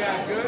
Flag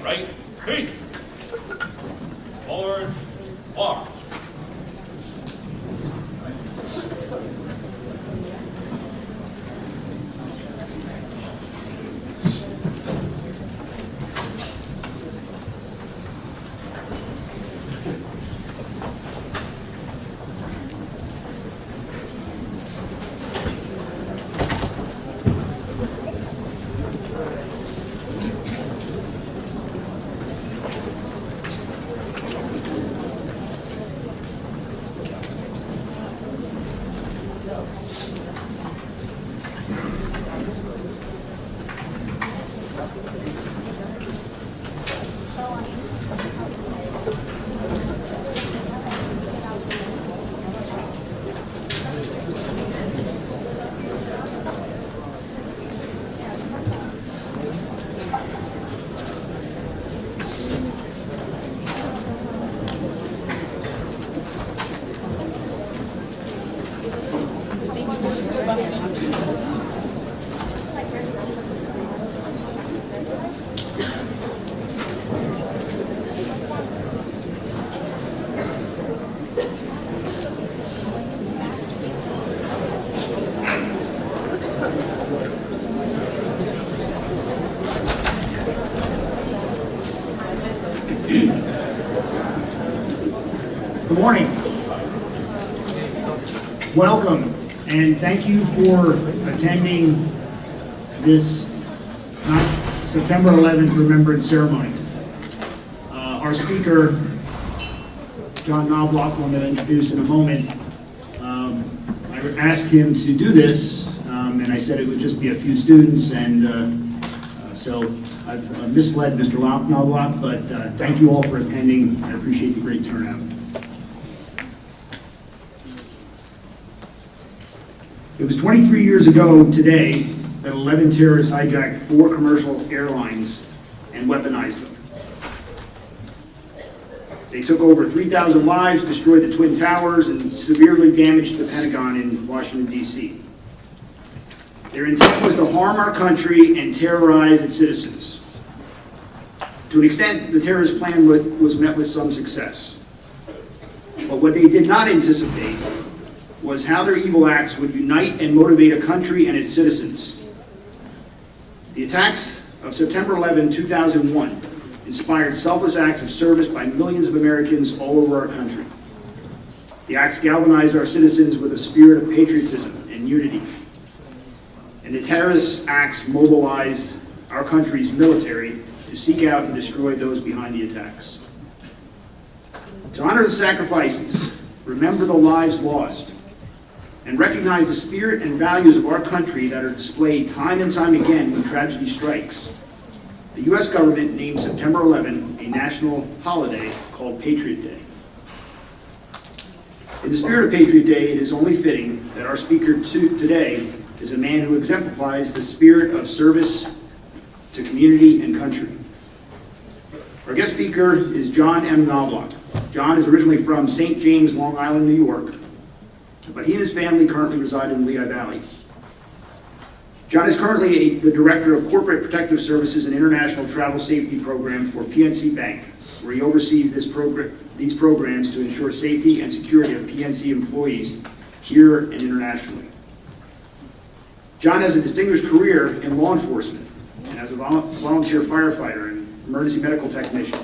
right feet. Forward, walk. Good morning. Welcome, and thank you for attending this September 11th Remembrance ceremony. Our speaker, John Knobloch, who I'm going to introduce in a moment, I asked him to do this, and I said it would just be a few students, and so I've misled Mr. Knobloch, but thank you all for attending. I appreciate the great turnout. It was 23 years ago today that 11 terrorists hijacked 4 commercial airlines and weaponized them. They took over 3,000 lives, destroyed the Twin Towers, and severely damaged the Pentagon in Washington, D.C. Their intent was to harm our country and terrorize its citizens. To an extent, the terrorist plan was met with some success. But what they did not anticipate was how their evil acts would unite and motivate a country and its citizens. The attacks of September 11, 2001 inspired selfless acts of service by millions of Americans all over our country. The acts galvanized our citizens with a spirit of patriotism and unity. And the terrorist acts mobilized our country's military to seek out and destroy those behind the attacks. To honor the sacrifices, remember the lives lost, and recognize the spirit and values of our country that are displayed time and time again when tragedy strikes, the U.S. government named September 11 a national holiday called Patriot Day. In the spirit of Patriot Day, it is only fitting that our speaker today is a man who exemplifies the spirit of service to community and country. Our guest speaker is John M. Knobloch. John is originally from St. James, Long Island, New York, but he and his family currently reside in Lehigh Valley. John is currently the Director of Corporate Protective Services and International Travel Safety Program for PNC Bank, where he oversees these programs to ensure safety and security of PNC employees here and internationally. John has a distinguished career in law enforcement and as a volunteer firefighter and emergency medical technician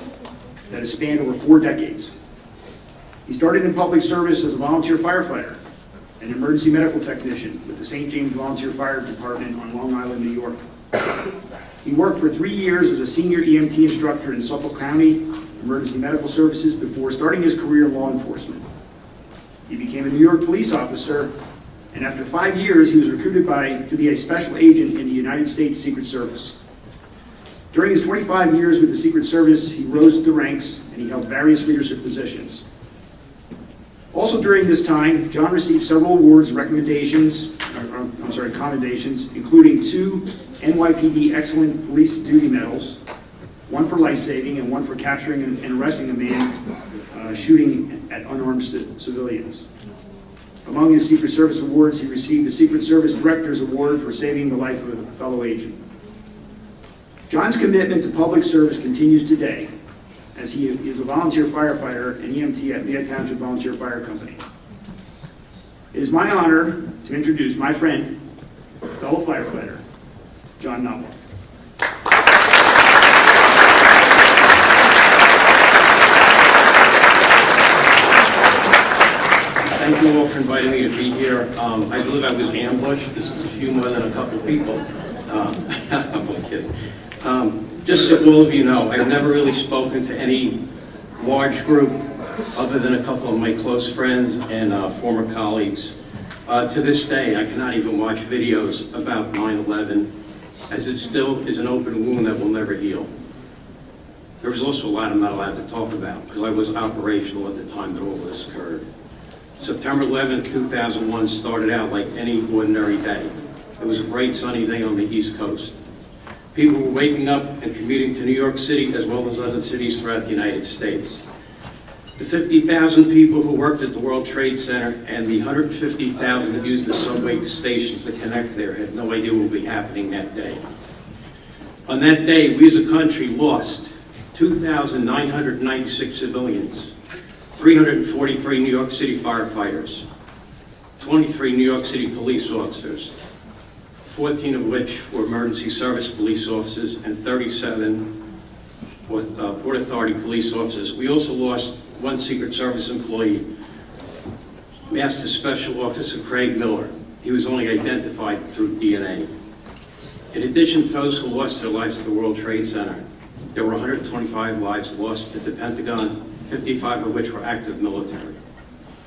that has spanned over 4 decades. He started in public service as a volunteer firefighter and emergency medical technician with the St. James Volunteer Fire Department on Long Island, New York. He worked for 3 years as a senior EMT instructor in Suffolk County Emergency Medical Services before starting his career in law enforcement. He became a New York police officer, and after 5 years, he was recruited to be a special agent in the United States Secret Service. During his 25 years with the Secret Service, he rose to the ranks and he held various leadership positions. Also during this time, John received several awards and commendations, including 2 NYPD Excellent Police Duty Medals, 1 for life-saving and 1 for capturing and arresting a man shooting at unarmed civilians. Among his Secret Service awards, he received the Secret Service Director's Award for saving the life of a fellow agent. John's commitment to public service continues today, as he is a volunteer firefighter and EMT at Mia Township Volunteer Fire Company. It is my honor to introduce my friend, fellow firefighter, John Nowell. Thank you all for inviting me to be here. I believe I was ambushed. This is a few more than a couple people. I'm only kidding. Just so all of you know, I've never really spoken to any large group other than a couple of my close friends and former colleagues. To this day, I cannot even watch videos about 9/11, as it still is an open wound that will never heal. There was also a lot I'm not allowed to talk about, because I was operational at the time that all this occurred. September 11th, 2001 started out like any ordinary day. It was a bright sunny day on the East Coast. People were waking up and commuting to New York City as well as other cities throughout the United States. The 50,000 people who worked at the World Trade Center and the 150,000 that used the subway stations to connect there had no idea what would be happening that day. On that day, we as a country lost 2,996 civilians, 343 New York City firefighters, 23 New York City police officers, 14 of which were emergency service police officers, and 37 with Port Authority police officers. We also lost one Secret Service employee, Master Special Officer Craig Miller. He was only identified through DNA. In addition to those who lost their lives at the World Trade Center, there were 125 lives lost at the Pentagon, 55 of which were active military.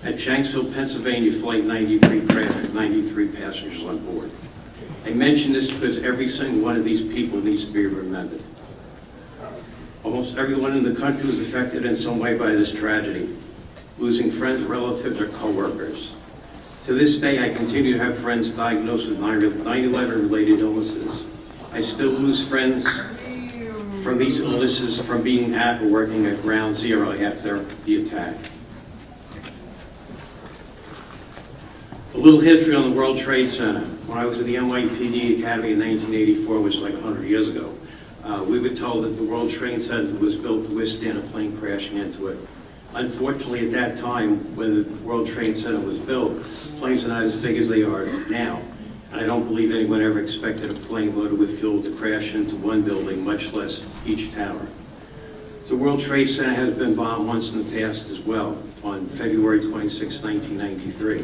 At Shanksville, Pennsylvania, Flight 93 crashed with 93 passengers on board. I mention this because every single one of these people needs to be remembered. Almost everyone in the country was affected in some way by this tragedy, losing friends, relatives, or co-workers. To this day, I continue to have friends diagnosed with 9/11 related illnesses. I still lose friends from these illnesses from being at or working at Ground Zero after the attack. A little history on the World Trade Center. When I was at the NYPD Academy in 1984, which is like 100 years ago, we were told that the World Trade Center was built to withstand a plane crashing into it. Unfortunately, at that time, when the World Trade Center was built, planes are not as big as they are now. And I don't believe anyone ever expected a plane loaded with fuel to crash into one building, much less each tower. The World Trade Center has been bombed once in the past as well, on February 26, 1993.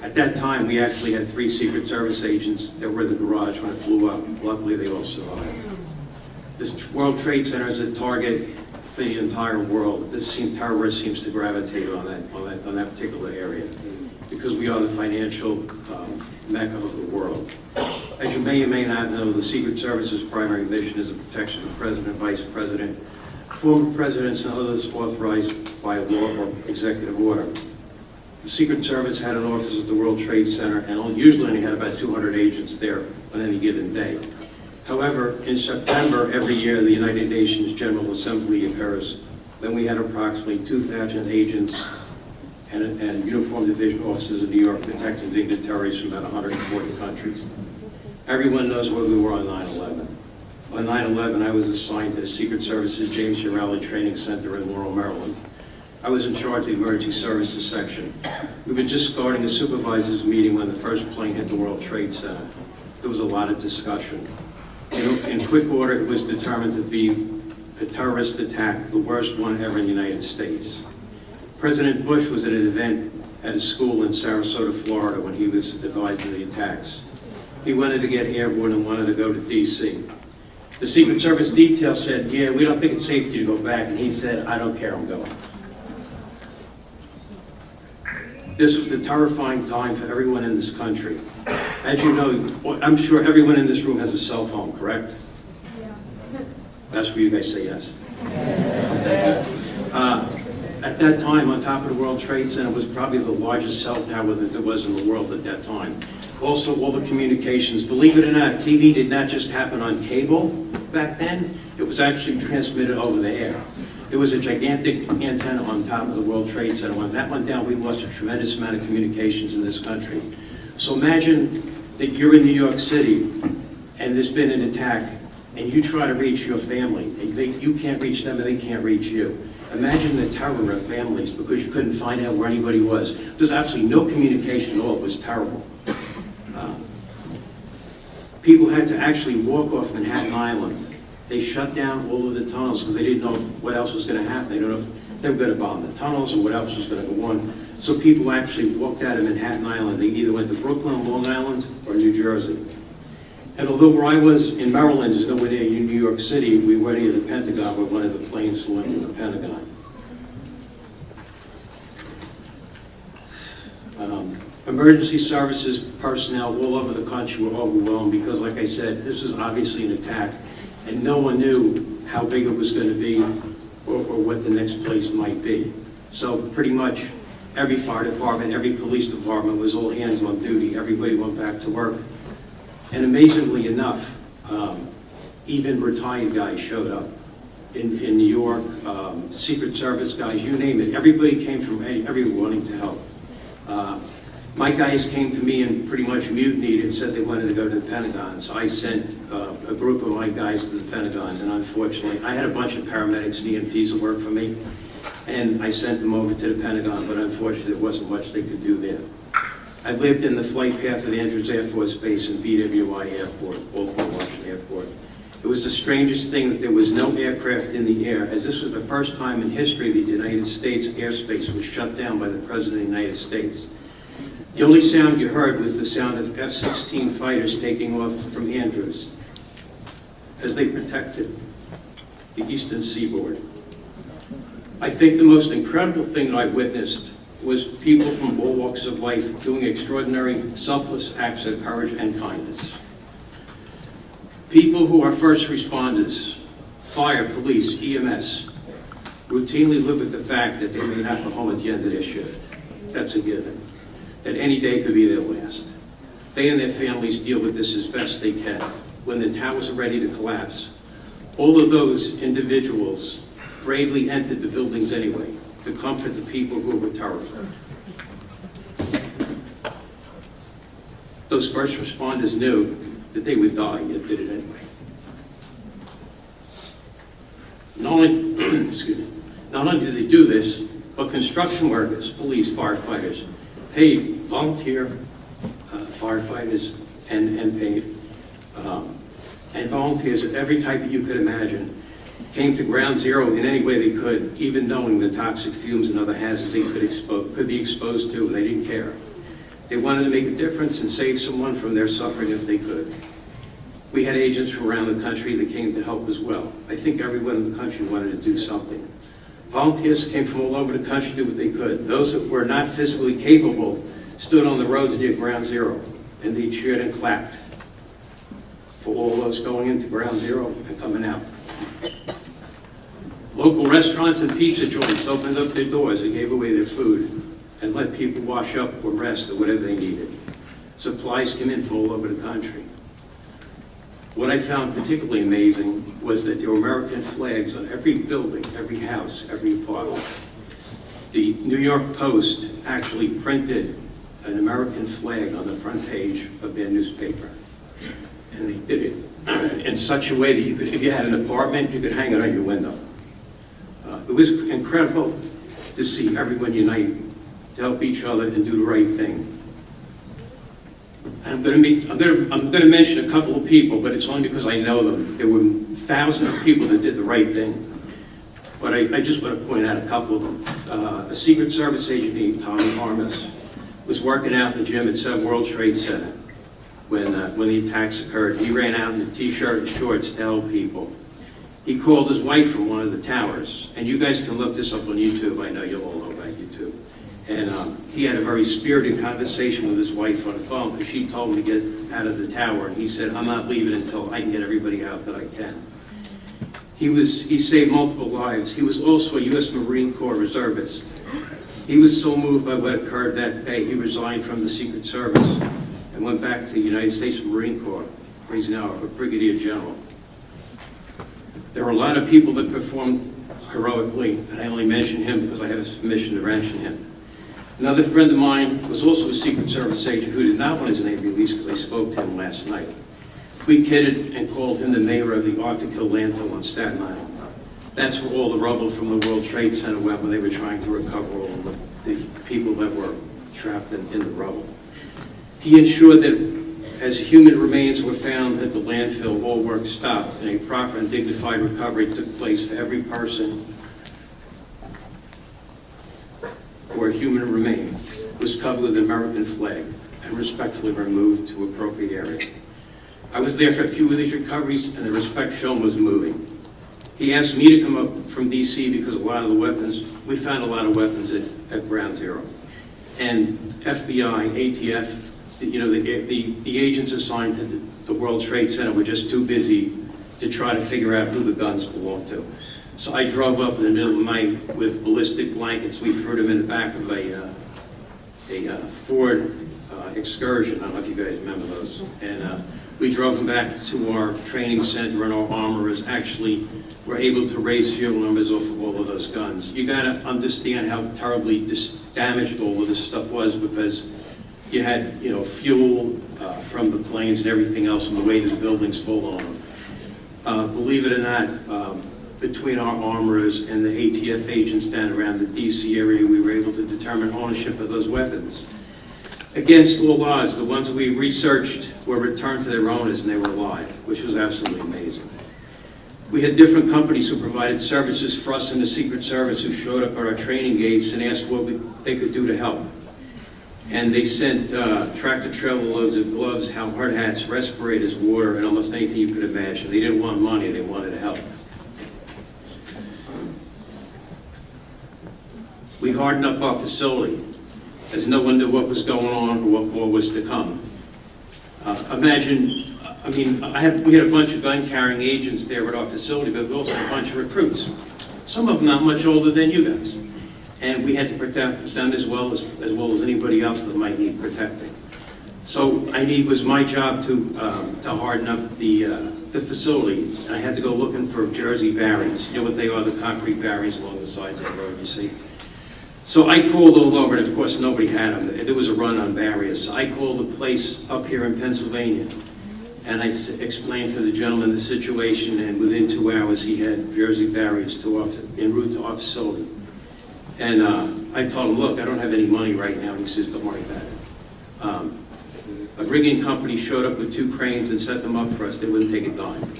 At that time, we actually had 3 Secret Service agents that were in the garage when it blew up. Luckily, they all survived. This World Trade Center is a target for the entire world. Terrorist seems to gravitate on that particular area, because we are the financial mecca of the world. As you may or may not know, the Secret Service's primary mission is the protection of the President, Vice President, former presidents, and others authorized by law or executive order. The Secret Service had an office at the World Trade Center, and usually only had about 200 agents there on any given day. However, in September every year, the United Nations General Assembly occurs. Then we had approximately 2,000 agents and uniformed division officers in New York protecting dignitaries from about 140 countries. Everyone knows where we were on 9/11. On 9/11, I was assigned to the Secret Service's James Uralli Training Center in Laurel, Maryland. I was in charge of the Emergency Services section. We were just starting a supervisors meeting when the first plane hit the World Trade Center. There was a lot of discussion. In quick order, it was determined to be a terrorist attack, the worst one ever in the United States. President Bush was at an event at a school in Sarasota, Florida, when he was advising the attacks. He wanted to get airborne and wanted to go to D.C. The Secret Service detail said, "Yeah, we don't think it's safe to go back," and he said, "I don't care, I'm going." This was a terrifying time for everyone in this country. As you know, I'm sure everyone in this room has a cell phone, correct? Yeah. That's where you guys say yes. At that time, on top of the World Trade Center was probably the largest cell tower that there was in the world at that time. Also, all the communications. Believe it or not, TV did not just happen on cable back then. It was actually transmitted over the air. There was a gigantic antenna on top of the World Trade Center. When that went down, we lost a tremendous amount of communications in this country. So imagine that you're in New York City and there's been an attack and you try to reach your family, you can't reach them and they can't reach you. Imagine the terror of families because you couldn't find out where anybody was. There's absolutely no communication at all. It was terrible. People had to actually walk off Manhattan Island. They shut down all of the tunnels because they didn't know what else was going to happen. They don't know if they were going to bomb the tunnels or what else was going to go on. So people actually walked out of Manhattan Island. They either went to Brooklyn, Long Island, or New Jersey. And although where I was in Maryland is nowhere near New York City, we were near the Pentagon where one of the planes flew into the Pentagon. Emergency services personnel all over the country were overwhelmed because, like I said, this was obviously an attack, and no one knew how big it was going to be or what the next place might be. So pretty much every fire department, every police department was all hands on duty. Everybody went back to work. And amazingly enough, even retired guys showed up in New York, Secret Service guys, you name it. Everybody came from everywhere wanting to help. My guys came to me and pretty much mutinied and said they wanted to go to the Pentagon. So I sent a group of my guys to the Pentagon, and unfortunately, I had a bunch of paramedics and EMTs that worked for me, and I sent them over to the Pentagon, but unfortunately, there wasn't much they could do there. I lived in the flight path of Andrews Air Force Base and BWI Airport, Baltimore Washington Airport. It was the strangest thing that there was no aircraft in the air, as this was the first time in history that the United States airspace was shut down by the President of the United States. The only sound you heard was the sound of F-16 fighters taking off from Andrews as they protected the eastern seaboard. I think the most incredible thing that I witnessed was people from all walks of life doing extraordinary, selfless acts of courage and kindness. People who are first responders, fire, police, EMS, routinely live with the fact that they may not go home at the end of their shift. That's a given. That any day could be their last. They and their families deal with this as best they can. When the towers are ready to collapse, all of those individuals bravely entered the buildings anyway to comfort the people who were terrified. Those first responders knew that they would die, yet did it anyway. Not only did they do this, but construction workers, police, firefighters, paid volunteer firefighters and paid and volunteers of every type that you could imagine came to ground zero in any way they could, even knowing the toxic fumes and other hazards they could be exposed to, and they didn't care. They wanted to make a difference and save someone from their suffering if they could. We had agents from around the country that came to help as well. I think everyone in the country wanted to do something. Volunteers came from all over the country to do what they could. Those that were not physically capable stood on the roads near ground zero, and they cheered and clapped for all those going into ground zero and coming out. Local restaurants and pizza joints opened up their doors and gave away their food and let people wash up or rest or whatever they needed. Supplies came in from all over the country. What I found particularly amazing was that there were American flags on every building, every house, every apartment. The New York Post actually printed an American flag on the front page of their newspaper. And they did it in such a way that you could, if you had an apartment, you could hang it on your window. It was incredible to see everyone unite to help each other and do the right thing. I'm going to mention a couple of people, but it's only because I know them. There were thousands of people that did the right thing, but I just want to point out a couple of them. A Secret Service agent named Tommy Harmus was working out in the gym at 7 World Trade Center when the attacks occurred. He ran out in a t-shirt and shorts to help people. He called his wife from one of the towers, and you guys can look this up on YouTube. I know you'll all know about YouTube. And he had a very spirited conversation with his wife on the phone because she told him to get out of the tower. And he said, I'm not leaving until I can get everybody out that I can. He saved multiple lives. He was also a U.S. Marine Corps reservist. He was so moved by what occurred that day, he resigned from the Secret Service and went back to the United States Marine Corps, where he's now a brigadier general. There are a lot of people that performed heroically, and I only mention him because I have a mission to mention him. Another friend of mine was also a Secret Service agent who did not want his name released because I spoke to him last night. We kidded and called him the mayor of the Arthur Kill landfill on Staten Island. That's where all the rubble from the World Trade Center went when they were trying to recover all of the people that were trapped in the rubble. He ensured that as human remains were found at the landfill, all work stopped and a proper and dignified recovery took place for every person where a human remain was covered with an American flag and respectfully removed to appropriate area. I was there for a few of these recoveries, and the respect shown was moving. He asked me to come up from D.C. because a lot of the weapons, we found a lot of weapons at Ground Zero. And FBI, ATF, the agents assigned to the World Trade Center were just too busy to try to figure out who the guns belonged to. So I drove up in the middle of the night with ballistic blankets. We threw them in the back of a Ford Excursion. I don't know if you guys remember those. And we drove them back to our training center, and our armorers actually were able to raise serial numbers off of all of those guns. You got to understand how terribly damaged all of this stuff was, because you had, fuel from the planes and everything else, and the weight of the buildings full on them. Believe it or not, between our armorers and the ATF agents down around the DC area, we were able to determine ownership of those weapons. Against all odds, the ones that we researched were returned to their owners and they were alive, which was absolutely amazing. We had different companies who provided services for us in the Secret Service who showed up at our training gates and asked what they could do to help. And they sent tractor-trailer loads of gloves, hard hats, respirators, water, and almost anything you could imagine. They didn't want money, they wanted to help. We hardened up our facility, as no one knew what was going on or what more was to come. We had a bunch of gun-carrying agents there at our facility, but we also had a bunch of recruits. Some of them not much older than you guys. And we had to protect them as well as anybody else that might need protecting. So it was my job to harden up the facility. I had to go looking for Jersey barriers. You know what they are, the concrete barriers along the sides of the road, you see. So I called all over, and of course nobody had them. There was a run on barriers. So I called a place up here in Pennsylvania, and I explained to the gentleman the situation, and within 2 hours he had Jersey barriers en route to our facility. And I told him, look, I don't have any money right now. And he says, don't worry about it. A rigging company showed up with 2 cranes and set them up for us. They wouldn't take a dime.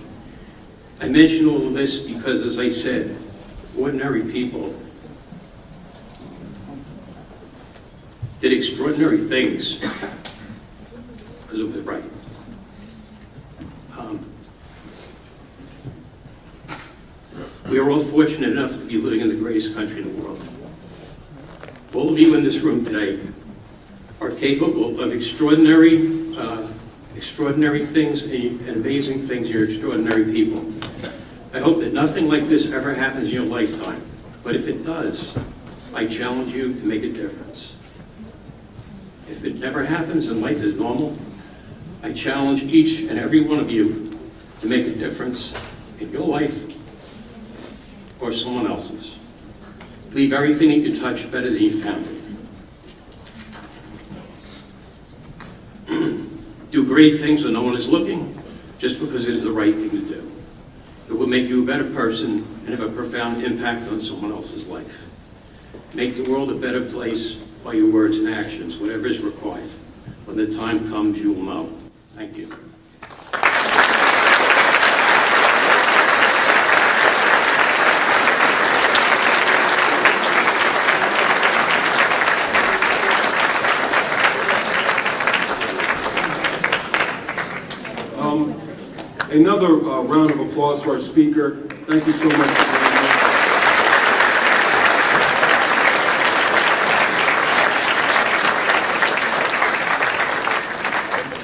I mention all of this because, as I said, ordinary people did extraordinary things because it was right. We are all fortunate enough to be living in the greatest country in the world. All of you in this room today are capable of extraordinary things and amazing things. You're extraordinary people. I hope that nothing like this ever happens in your lifetime. But if it does, I challenge you to make a difference. If it never happens and life is normal, I challenge each and every one of you to make a difference in your life or someone else's. Leave everything that you touch better than you found it. Do great things when no one is looking, just because it is the right thing to do. It will make you a better person and have a profound impact on someone else's life. Make the world a better place by your words and actions, whatever is required. When the time comes, you will know. Thank you. Another round of applause for our speaker. Thank you so much.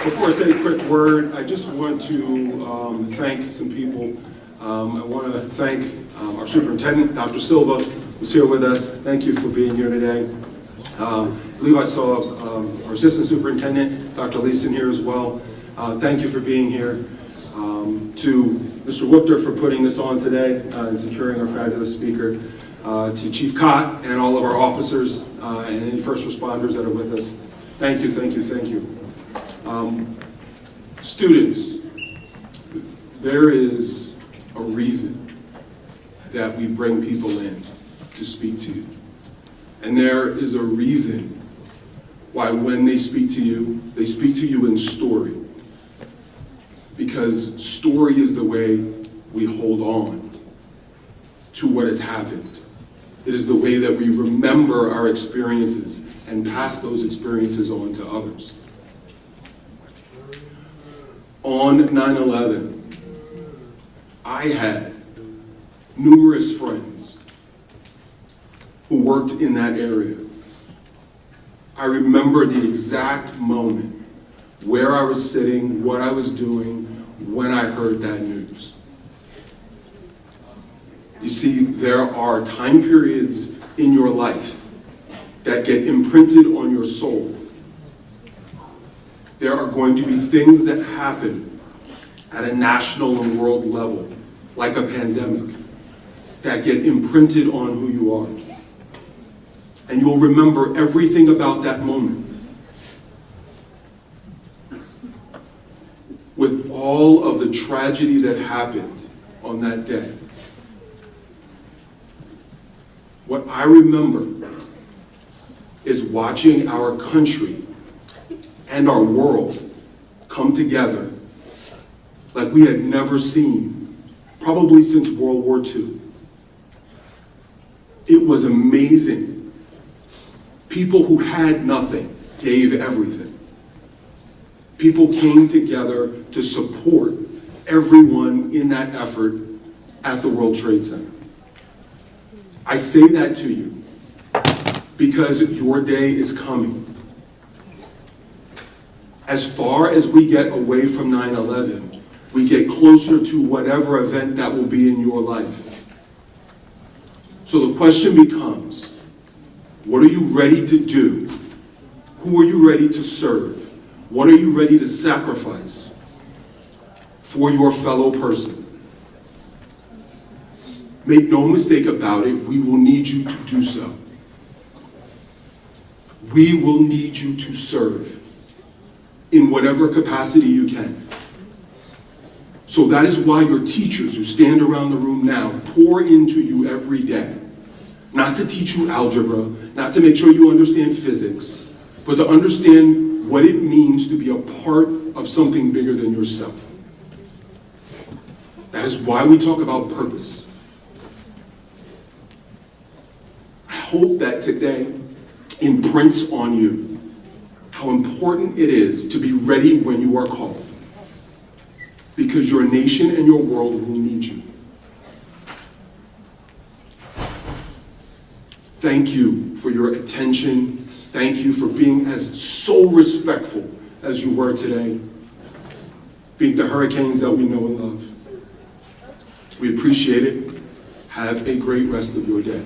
Before I say a quick word, I just want to thank some people. I want to thank our superintendent, Dr. Silva, who's here with us. Thank you for being here today. I believe I saw our assistant superintendent, Dr. Leeson, here as well. Thank you for being here. To Mr. Woopter for putting this on today and securing our fabulous speaker. To Chief Cott and all of our officers and any first responders that are with us. Thank you, thank you, thank you. Students, There is a reason that we bring people in to speak to you. And there is a reason why when they speak to you in story. Because story is the way we hold on to what has happened. It is the way that we remember our experiences and pass those experiences on to others. On 9/11, I had numerous friends who worked in that area. I remember the exact moment where I was sitting, what I was doing, when I heard that news. You see, there are time periods in your life that get imprinted on your soul. There are going to be things that happen at a national and world level, like a pandemic, that get imprinted on who you are. And you'll remember everything about that moment. With all of the tragedy that happened on that day. What I remember is watching our country and our world come together like we had never seen, probably since World War II. It was amazing. People who had nothing gave everything. People came together to support everyone in that effort at the World Trade Center. I say that to you because your day is coming. As far as we get away from 9/11, we get closer to whatever event that will be in your life. So the question becomes, what are you ready to do? Who are you ready to serve? What are you ready to sacrifice for your fellow person? Make no mistake about it, we will need you to do so. We will need you to serve in whatever capacity you can. So that is why your teachers who stand around the room now pour into you every day. Not to teach you algebra, not to make sure you understand physics, but to understand what it means to be a part of something bigger than yourself. That is why we talk about purpose. I hope that today imprints on you how important it is to be ready when you are called. Because your nation and your world will need you. Thank you for your attention. Thank you for being as so respectful as you were today. Being the hurricanes that we know and love. We appreciate it. Have a great rest of your day.